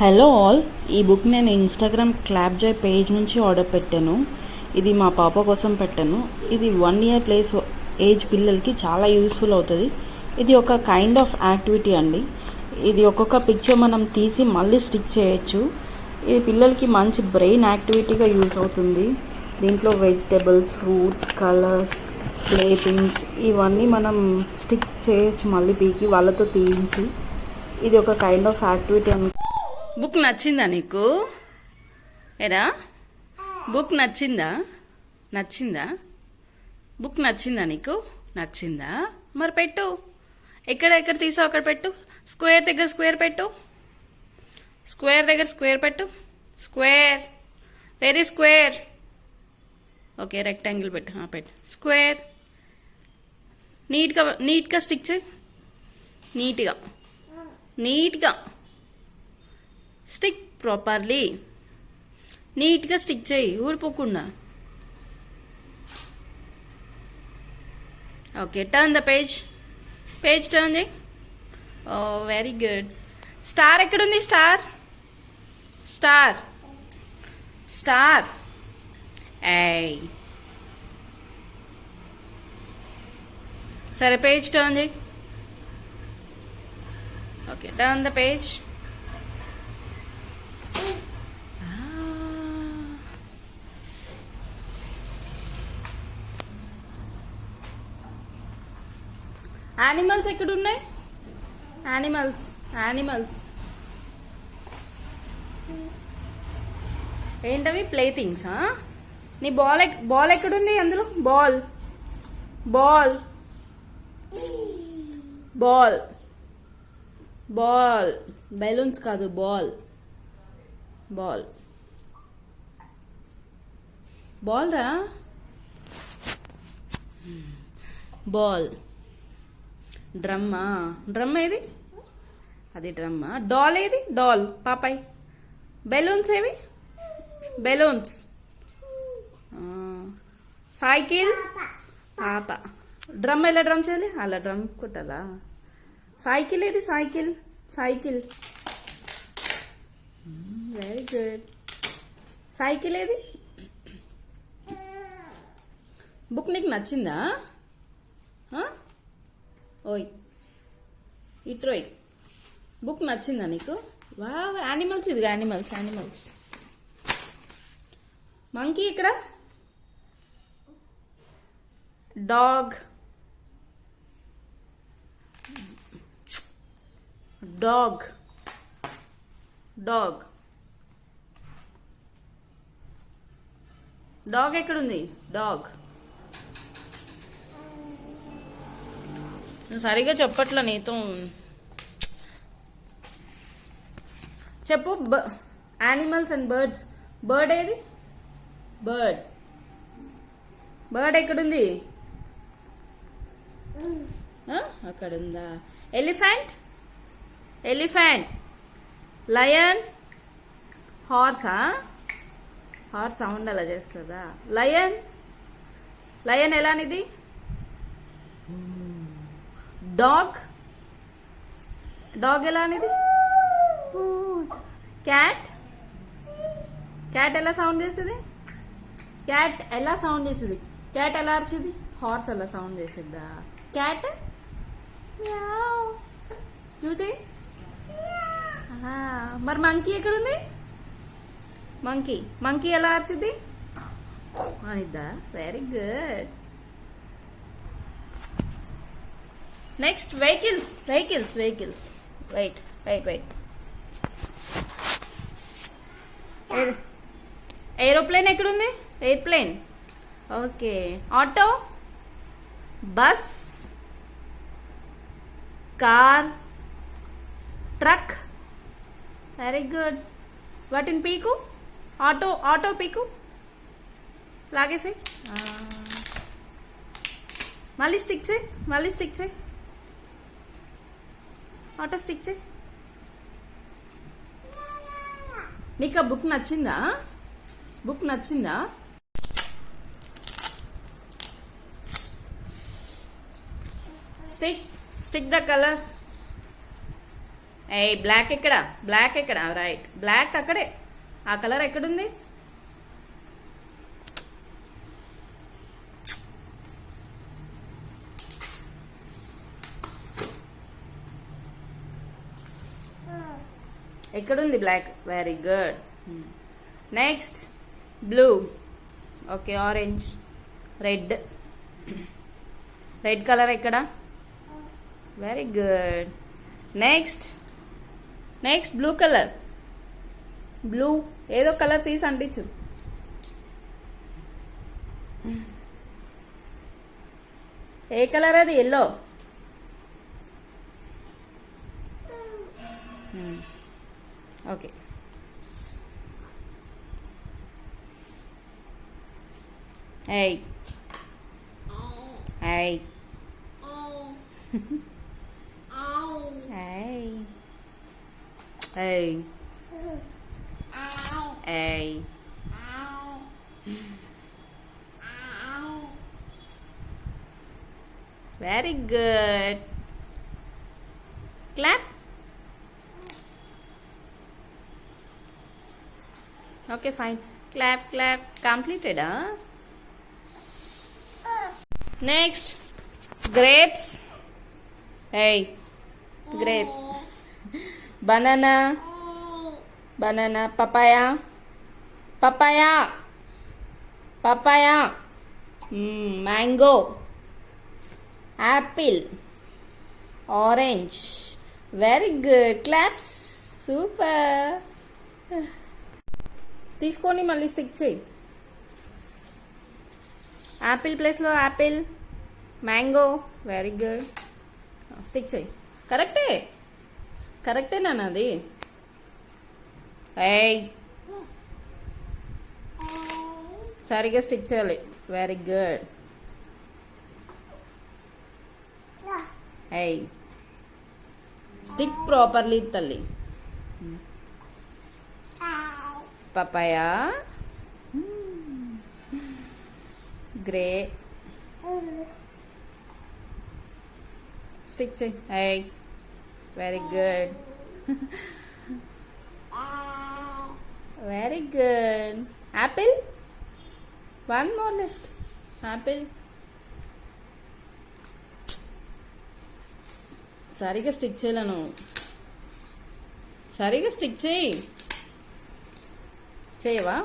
Hello all, ఈ book నేను Instagram clap Joy page నుంచి ఆర్డర్ పెట్టాను. ఇది మా పాప కోసం పెట్టాను. ఇది 1 year ప్లేస్ ఏజ్ పిల్లలకి చాలా యూస్ఫుల్ అవుతుంది. ఇది ఒక కైండ్ ఆఫ్ యాక్టివిటీ అండి. ఇది ఒక్కొక్క పిక్చర్ మనం తీసి మళ్ళీ స్టిక్ చేయొచ్చు. ఇది పిల్లలకి మంచి బ్రెయిన్ యాక్టివిటీగా యూస్ అవుతుంది. దీంట్లో vegetables, fruits, colours, play things ఇవన్నీ మనం స్టిక్ చేయొచ్చు మళ్ళీ పీకి వాళ్ళతో తీయించి. ఇది ఒక కైండ్ ఆఫ్ యాక్టివిటీ అని. బుక్ నచ్చిందా నీకు? ఎరా బుక్ నచ్చిందా? బుక్ నచ్చిందా నీకు? నచ్చిందా? మరి పెట్టు. ఎక్కడ తీసావు అక్కడ పెట్టు. స్క్వేర్ దగ్గర స్క్వేర్ పెట్టు. స్క్వేర్ దగ్గర స్క్వేర్ పెట్టు. Square, very square. Okay, rectangle పెట్టు. పెట్టు స్క్వేర్. నీట్గా స్టిక్ చేయి. నీట్గా స్టిక్ ప్రాపర్లీ. నీట్గా స్టిక్ చేయి, ఊడిపోకుండా. Okay, turn the page turn చేయి. ఓ, వెరీ గుడ్. స్టార్ ఎక్కడుంది? స్టార్. ఏయ్, సరే పేజ్ టర్న్ చేయి. Okay, turn the page. Animals ఎక్కడున్నాయి? యానిమల్స్ ఏంటవి? Play things. నీ బాల్ ఎక్కడుంది? అందులో బాల్ బెలూన్స్ కాదు, బాల్ రా. బాల్. డ్రమ్ ఏది? అది డ్రమ్మా? డాల్ ఏది? డాల్ పాపాయ్. బెలూన్స్ ఏవి? బెలూన్స్. సైకిల్ పాప. డ్రమ్ ఎలా డ్రమ్ చేయాలి? అలా డ్రమ్ కొట్టదా? సైకిల్ ఏది? సైకిల్. Very good. సైకిల్ ఏది? బుక్ నీకు నచ్చిందా? ఓయ్ ఇట్రోయ్, బుక్ నచ్చిందా నీకు? Wow, animals. ఇది యానిమల్స్. మంకీ ఇక్కడ. డాగ్. ఎక్కడుంది? డాగ్. నువ్వు సరిగా చెప్పట్లా, నీతో చెప్పు. Animals and birds. బర్డ్ ఏది? బర్డ్ ఎక్కడుంది? అక్కడుందా? ఎలిఫెంట్. లయన్. హార్సా? హార్స్ సౌండ్ అలా చేస్తుందా? లయన్ ఎలానిది? డాగ్ ఎలా అనేది? క్యాట్ ఎలా సౌండ్ చేసేది? క్యాట్ ఎలా అరిచేది? హార్స్ అలా సౌండ్ చేసిద్దా? క్యాట్ చూసి. మరి మంకీ ఎక్కడుంది? మంకీ ఎలా అరిచిద్ది? అనిద్దా? Very good. Next vehicles. Wait. Aeroplane ఎక్కడుంది? Airplane. Okay. Auto, bus, car, truck. Very good. వాటిని పీకు. ఆటో పీకు. లాగేసి మళ్ళీ స్టిక్ చేయి. ఆటో స్టిక్ చేయి. నీకు ఆ బుక్ నచ్చిందా? Stick the colours. ఏ బ్లాక్ ఎక్కడ, బ్లాక్ ఎక్కడ, రైట్ బ్లాక్ అక్కడే. ఆ కలర్ ఎక్కడుంది? ఎక్కడుంది black? Very good. Next blue. Okay, orange, red. Red colour ఎక్కడ? Very good. Next next blue colour. Blue ఏదో కలర్ తీసి అంటించు. ఏ కలర్ అది? ఎల్లో. ఓకే. ఏయ్ ఏయ్ ఏయ్ ఏయ్ ఏయ్. Very good. Clap. Okay fine. Clap clap. Completed. Next grapes. ఏయ్ grape. Banana banana. Papaya papaya papaya. Mango. Apple. Orange. Very good. Claps. Super. తీసుకొని మళ్ళీ స్టిక్ చేయి. యాపిల్ ప్లేస్లో Apple. Mango. Very good. Stick చేయి. కరెక్టే, కరెక్టేనా అది? ఏయ్ సరిగా స్టిక్ చేయాలి. Very good. ఏయ్ స్టిక్ ప్రాపర్లీ తల్లి. పపాయా. గ్రే. స్టిక్ చేయి. ఏయ్ very good. Very good. Apple. One more left. Apple. సరిగా స్టిక్ చేయలేను. సరిగా స్టిక్ చేయి. చేయవా?